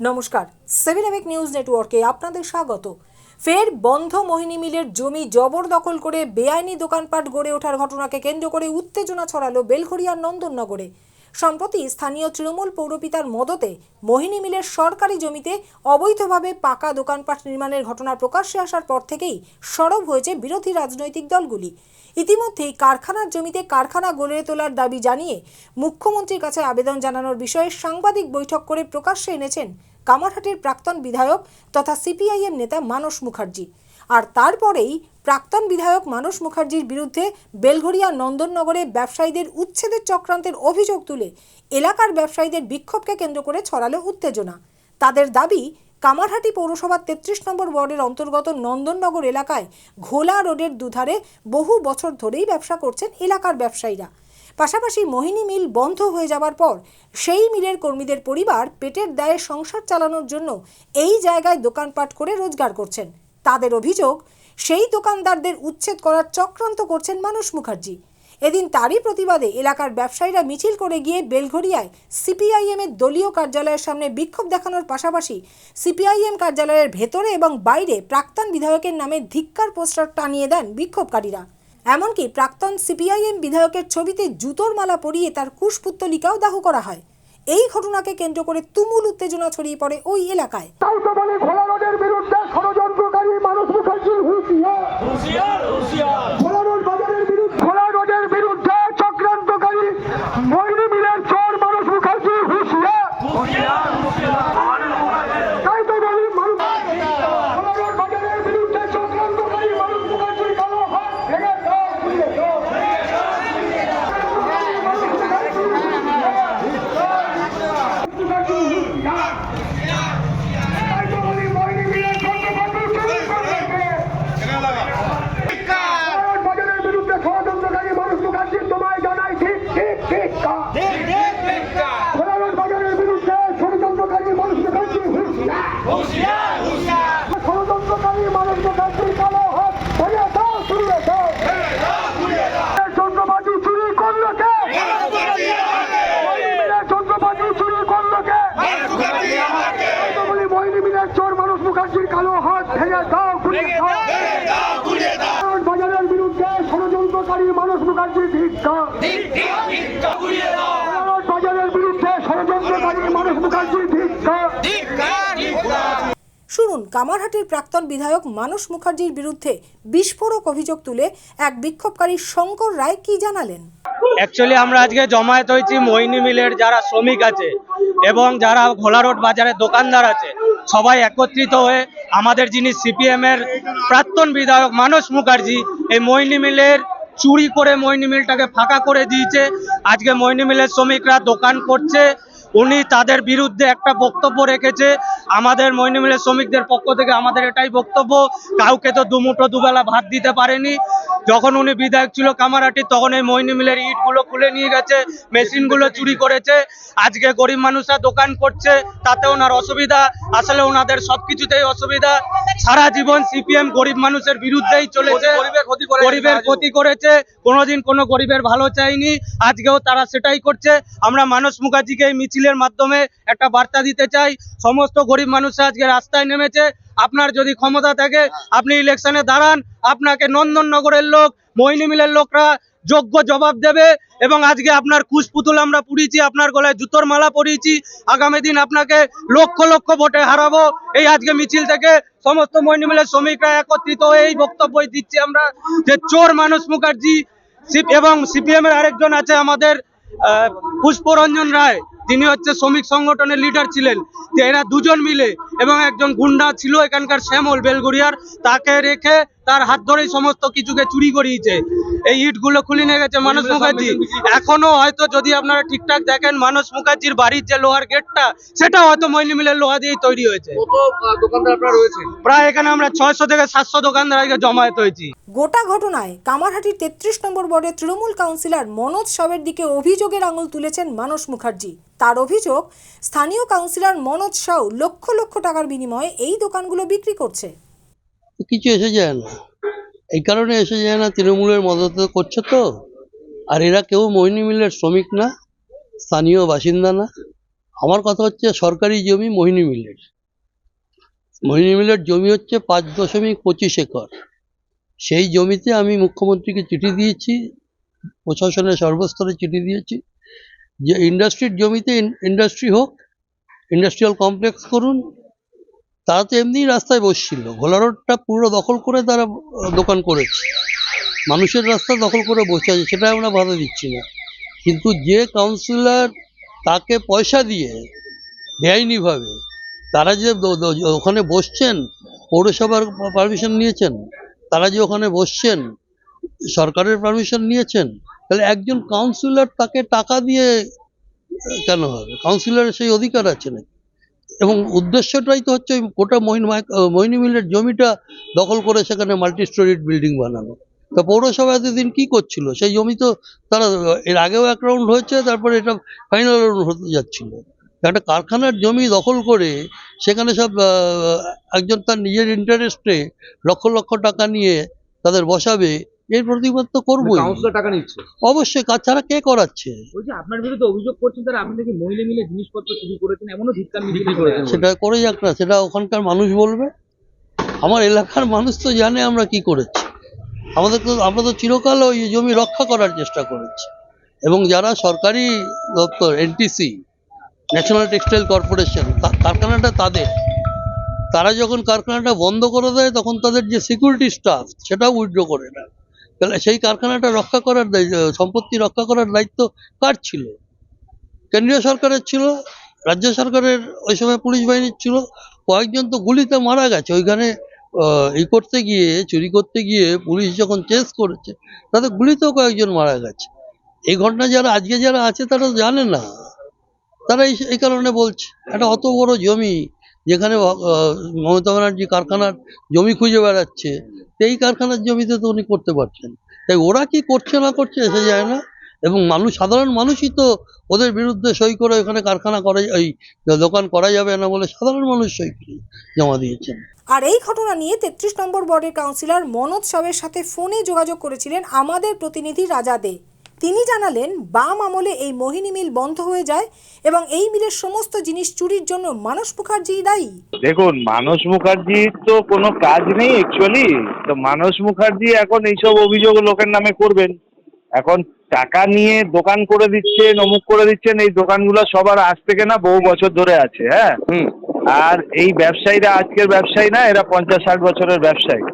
নমস্কার, 7 নিউজ নেটওয়ার্কে আপনাদের স্বাগত। ফের বন্ধ মোহিনী মিলের জমি জবরদখল করে বেআইনি দোকানপাট গড়ে ওঠার ঘটনাকে কেন্দ্র করে উত্তেজনা ছড়ালো বেলঘরিয়ার নন্দননগরে। সম্প্রতি স্থানীয় তৃণমূল পৌরপিতার মদতে মোহিনী মিলের সরকারি জমিতে অবৈধভাবে পাকা দোকানপাট নির্মাণের ঘটনা প্রকাশ্যে আসার পর থেকেই সরব হয়েছে বিরোধী রাজনৈতিক দলগুলি। ইতিমধ্যেই কারখানার জমিতে কারখানা গড়ে তোলার দাবি জানিয়ে মুখ্যমন্ত্রীর কাছে আবেদন জানানোর বিষয়ে সাংবাদিক বৈঠক করে প্রকাশ্যে এনেছেন কামারহাটির প্রাক্তন বিধায়ক তথা সিপিআইএম নেতা মানস মুখার্জি। আর তারপরেই প্রাক্তন বিধায়ক মানস মুখার্জির বিরুদ্ধে বেলঘরিয়া নন্দননগরে ব্যবসায়ীদের উচ্ছেদের চক্রান্তের অভিযোগ তুলে এলাকার ব্যবসায়ীদের বিক্ষোভকে কেন্দ্র করে ছড়ালো উত্তেজনা। তাদের দাবি, কামারহাটি পৌরসভার 33 নম্বর ওয়ার্ডের অন্তর্গত নন্দননগর এলাকায় ঘোলা রোডের দুধারে বহু বছর ধরেই ব্যবসা করছেন এলাকার ব্যবসায়ীরা। পাশাপাশি মোহিনী মিল বন্ধ হয়ে যাবার পর সেই মিলের কর্মীদের পরিবার পেটের দায়ে সংসার চালানোর জন্য এই জায়গায় দোকানপাট করে রোজগার করছেন। তাদের অভিযোগ, সেই দোকানদারদের উচ্ছেদ করার চক্রান্ত করছেন মানস মুখার্জি। এদিন তারই প্রতিবাদে এলাকার ব্যবসায়ীরা মিছিল করে গিয়ে বেলঘরিয়ায় সিপিআইএমের দলীয় কার্যালয়ের সামনে বিক্ষোভ দেখানোর পাশাপাশি সিপিআইএম কার্যালয়ের ভেতরে এবং বাইরে প্রাক্তন বিধায়কের নামে ধিক্কার পোস্টার টানিয়ে দেন বিক্ষোভকারীরা। এমনকি প্রাক্তন সিপিআইএম বিধায়কের ছবিতে জুতোর মালা পরিয়ে তার কুশপুত্তলিকাও দাহ করা হয়। এই ঘটনাকে কেন্দ্র করে তুমুল উত্তেজনা ছড়িয়ে পড়ে ওই এলাকায়। বাজারের বিরুদ্ধে ষড়যন্ত্রকারী মানস মুখার্জি ধিক্কার। বাজারের বিরুদ্ধে ষড়যন্ত্রকারী মানস মুখার্জি ধিক্কার। শুনুন কামারহাটির প্রাক্তন বিধায়ক মানস মুখার্জির বিরুদ্ধে বিস্ফোরক অভিযোগ তুলে এক বিক্ষোভকারী শঙ্কর রায় কি জানালেন। অ্যাকচুয়ালি আমরা আজকে জমায়েত হয়েছি মোহিনী মিলের যারা শ্রমিক আছে এবং যারা ঘোলা রোড বাজারে দোকানদার আছে, সবাই একত্রিত হয়ে আমাদের যিনি সিপিএম এর প্রাক্তন বিধায়ক মানস মুখার্জি এই মোহিনী মিলের চুরি করে মোহিনী মিলটাকে ফাঁকা করে দিয়েছে। আজকে মোহিনী মিলের শ্রমিকরা দোকান করছে, উনি তাদের বিরুদ্ধে একটা বক্তব্য রেখেছে। আমাদের মোহিনী মিলের শ্রমিকদের পক্ষ থেকে আমাদের এটাই বক্তব্য, কাউকে তো দুমুঠো দুবেলা ভাত দিতে পারেনি। যখন উনি বিধায়ক ছিল কামারহাটি, তখন এই মোহিনী মিলের ইটগুলো খুলে নিয়ে গেছে, মেশিনগুলো চুরি করেছে। আজকে গরিব মানুষরা দোকান করছে, তাতে ওনার অসুবিধা। আসলে ওনাদের সবকিছুতেই অসুবিধা। সারা জীবন সিপিএম গরিব মানুষের বিরুদ্ধেই চলেছে, গরিবের ক্ষতি করেছে, কোনোদিন কোনো গরিবের ভালো চাইনি। আজকেও তারা সেটাই করছে। আমরা মানস মুখার্জিকে এই মিছিলের মাধ্যমে একটা বার্তা দিতে চাই, সমস্ত গরিব মানুষরা আজকে রাস্তায় নেমেছে। আপনার যদি ক্ষমতা থাকে আপনি ইলেকশনে দাঁড়ান, আপনাকে নন্দননগরের লোক, মোহিনী মিলের লোকরা যোগ্য জবাব দেবে। এবং আজকে আপনার কুশপুতুল আমরা পুড়িয়েছি, আপনার গলায় জুতোর মালা পরিয়েছি। আগামী দিন আপনাকে লক্ষ লক্ষ ভোটে হারাবো। এই আজকে মিছিল থেকে সমস্ত মোহিনী মিলের শ্রমিকরা একত্রিত হয়ে এই বক্তব্য দিচ্ছি আমরা যে চোর মানস মুখার্জি এবং সিপিএম এর আরেকজন আছে আমাদের পুষ্পরঞ্জন রায়, তিনি হচ্ছে শ্রমিক সংগঠনের লিডার ছিলেন। এরা দুজন মিলে এবং একজন গুন্ডা ছিল এখানকার শ্যামল বেলঘরিয়ার, তাকে রেখে তার হাত ধরেই সমস্ত কিছুকে চুরি করিয়েছে। এই ইটগুলো খুলে নিয়ে গেছে মানস মুখার্জি। এখনো হয়তো যদি আপনারা ঠিকঠাক দেখেন, মানস মুখার্জির বাড়ির যে লোহার গেটটা, সেটা হয়তো মোহিনী মিলের লোহা দিয়েই তৈরি হয়েছে। প্রায় এখানে আমরা 600 থেকে 700 দোকানদার আজকে জমায়েত হয়েছি। গোটা ঘটনায় কামারহাটির 33 নম্বর ওয়ার্ডের তৃণমূল কাউন্সিলর মনোজ সাউয়ের দিকে অভিযোগের আঙুল তুলেছেন মানস মুখার্জি। তার অভিযোগ, স্থানীয় কাউন্সিলর মনোজ সাউ লক্ষ লক্ষ টাকার বিনিময়ে এই দোকানগুলো বিক্রি করছে। কিছু এসে যায় না, এই কারণে এসে যায় না, তৃণমূলের মদত করছে তো। আর এরা কেউ মোহিনী মিলের শ্রমিক না, স্থানীয় বাসিন্দা না, আমার কথা হচ্ছে সরকারি জমি মোহিনী মিলের। মোহিনী মিলের জমি হচ্ছে 5.25 একর। সেই জমিতে আমি মুখ্যমন্ত্রীকে চিঠি দিয়েছি, প্রশাসনের সর্বস্তরে চিঠি দিয়েছি যে ইন্ডাস্ট্রির জমিতে ইন্ডাস্ট্রি হোক, ইন্ডাস্ট্রিয়াল কমপ্লেক্স করুন। তারা তো এমনিই রাস্তায় বসছিল, ঘোলা রোডটা পুরো দখল করে তারা দোকান করেছে, মানুষের রাস্তা দখল করে বসে আছে, সেটা আমরা বাধা দিচ্ছি না। কিন্তু যে কাউন্সিলর তাকে পয়সা দিয়ে বেআইনিভাবে তারা যে ওখানে বসছেন, পৌরসভার পারমিশন নিয়েছেন, তারা যে ওখানে বসছেন সরকারের পারমিশন নিয়েছেন, তাহলে একজন কাউন্সিলর তাকে টাকা দিয়ে কেন হবে? কাউন্সিলরের সেই অধিকার আছে নাকি? এবং উদ্দেশ্যটাই তো হচ্ছে ওই গোটা মোহিনী মিলের জমিটা দখল করে সেখানে মাল্টি স্টোরিড বিল্ডিং বানানো। তা পৌরসভা এতদিন কি করছিল? সেই জমি তো তারা এর আগেও এক রাউন্ড হয়েছে, তারপরে এটা ফাইনাল রাউন্ড হতে যাচ্ছিল। একটা কারখানার জমি দখল করে সেখানে সব একজন তার নিজের ইন্টারেস্টে লক্ষ লক্ষ টাকা নিয়ে তাদের বসাবে, এর প্রতিবাদ তো করবোই। কাউন্সিলর টাকা নিচ্ছে। অবশ্যই, কাজ ছাড়া কে করাচ্ছে? ওই যে আপনার বিরুদ্ধে অভিযোগ করছেন তারা আপনি নাকি মহিলা মিলে জিনিসপত্র চুরি করেছেন, এমনও ধিক্কার মিছিল করেছেন। সেটা করে যাক না, সেটা ওখানকার মানুষ বলবে। আমার এলাকার মানুষ তো জানে আমরা কি করেছি। আমরা তো চিরকাল ওই জমি রক্ষা করার চেষ্টা করেছি। এবং যারা সরকারি দপ্তর, এনটিসি, ন্যাশনাল টেক্সটাইল কর্পোরেশন, কারখানাটা তাদের, তারা যখন কারখানাটা বন্ধ করে দেয় তখন তাদের যে সিকিউরিটি স্টাফ সেটাও উইথড্র করে না। তাহলে সেই কারখানাটা রক্ষা করার সম্পত্তি রক্ষা করার দায়িত্ব কার ছিল? কেন্দ্রীয় সরকারের ছিল, রাজ্য সরকারের ওই সময় পুলিশ বাহিনীর ছিল। কয়েকজন তো গুলিতে মারা গেছে ওইখানে, করতে গিয়ে, চুরি করতে গিয়ে পুলিশ যখন চেস করেছে তাতে গুলিতেও কয়েকজন মারা গেছে। এই ঘটনা আজকে যারা আছে তারা জানে না, তারা এই কারণে বলছে। একটা অত বড় জমি যেখানে মমতা ব্যানার্জি কারখানার জমি খুঁজে বেড়াচ্ছে, এই কারখানার জমিতে তো উনি করতে পারছেন। তাই ওরা কি করছে না করছে এসে যায় না। এবং সাধারণ মানুষই তো ওদের বিরুদ্ধে সই করে ওখানে কারখানা করা, ওই দোকান করা যাবে না বলে সাধারণ মানুষ সই করে জমা দিয়েছেন। আর এই ঘটনা নিয়ে 33 নম্বর ওয়ার্ডের কাউন্সিলর মনোজ সাবের সাথে ফোনে যোগাযোগ করেছিলেন আমাদের প্রতিনিধি রাজা দে। তিনি জানালেন বাম আমলে এই মোহিনী মিল বন্ধ হয়ে যায় এবং এই মিলের সমস্ত জিনিস চুরির জন্য মানস মুখার্জি দায়ী। দেখুন, মানস মুখার্জির তো কোনো কাজ নেই অ্যাকচুয়ালি। তো মানস মুখার্জি এখন এইসব অভিযোগ লোকের নামে করবেন। এখন টাকা নিয়ে দোকান করে দিচ্ছেন, অমুক করে দিচ্ছেন, এই দোকানগুলো সবার আজ থেকে না বহু বছর ধরে আছে। হ্যাঁ, আর এই ব্যবসায়ীরা আজকের ব্যবসায়ী না, এরা 50-60 বছরের ব্যবসায়ী।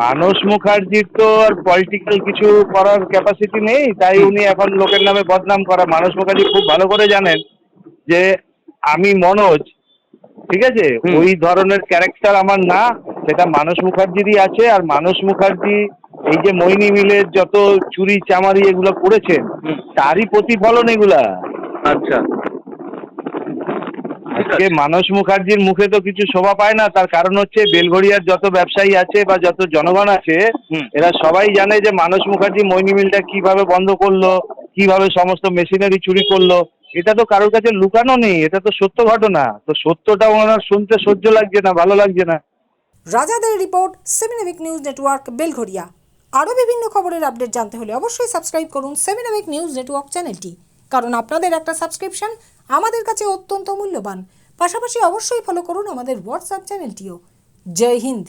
মানস মুখার্জির তো আর পলিটিক্যাল কিছু করার ক্যাপাসিটি নেই, তাই উনি এখন লোকের নামে বদনাম করা। মানস মুখার্জি খুব ভালো করে জানেন যে আমি মনোজ, ঠিক আছে, ওই ধরনের ক্যারেক্টার আমার না, সেটা মানস মুখার্জিরই আছে। আর মানস মুখার্জি এই যে মোহিনী মিলের যত চুরি চামারি এগুলো করেছেন তারই প্রতিফলন এগুলা। আচ্ছা, আজকে মানস মুখার্জির মুখে তো কিছু শোভা পায় না, তার কারণ হচ্ছে বেলঘড়িয়ার যত ব্যবসায়ী আছে বা যত জনগণ আছে এরা সবাই জানে যে মানস মুখার্জি মোহিনী মিলটা কিভাবে বন্ধ করলো, কিভাবে সমস্ত মেশিনারি চুরি করলো। এটা তো কারোর কাছে লুকানো নেই, এটা তো সত্য ঘটনা। তো সত্যটা ওনার শুনতে সহ্য লাগছে না, ভালো লাগছে না। রাজাদের রিপোর্ট, 7 এভিক নিউজ নেটওয়ার্ক, বেলঘরিয়া। আরও বিভিন্ন খবরের আপডেট জানতে হলে অবশ্যই সাবস্ক্রাইব করুন 7 এভিক নিউজ নেটওয়ার্ক চ্যানেলটি, কারণ আপনাদের একটা সাবস্ক্রিপশন আমাদের কাছে অত্যন্ত মূল্যবান। পাশাপাশি অবশ্যই ফলো করুন আমাদের হোয়াটসঅ্যাপ চ্যানেলটিও। জয় হিন্দ।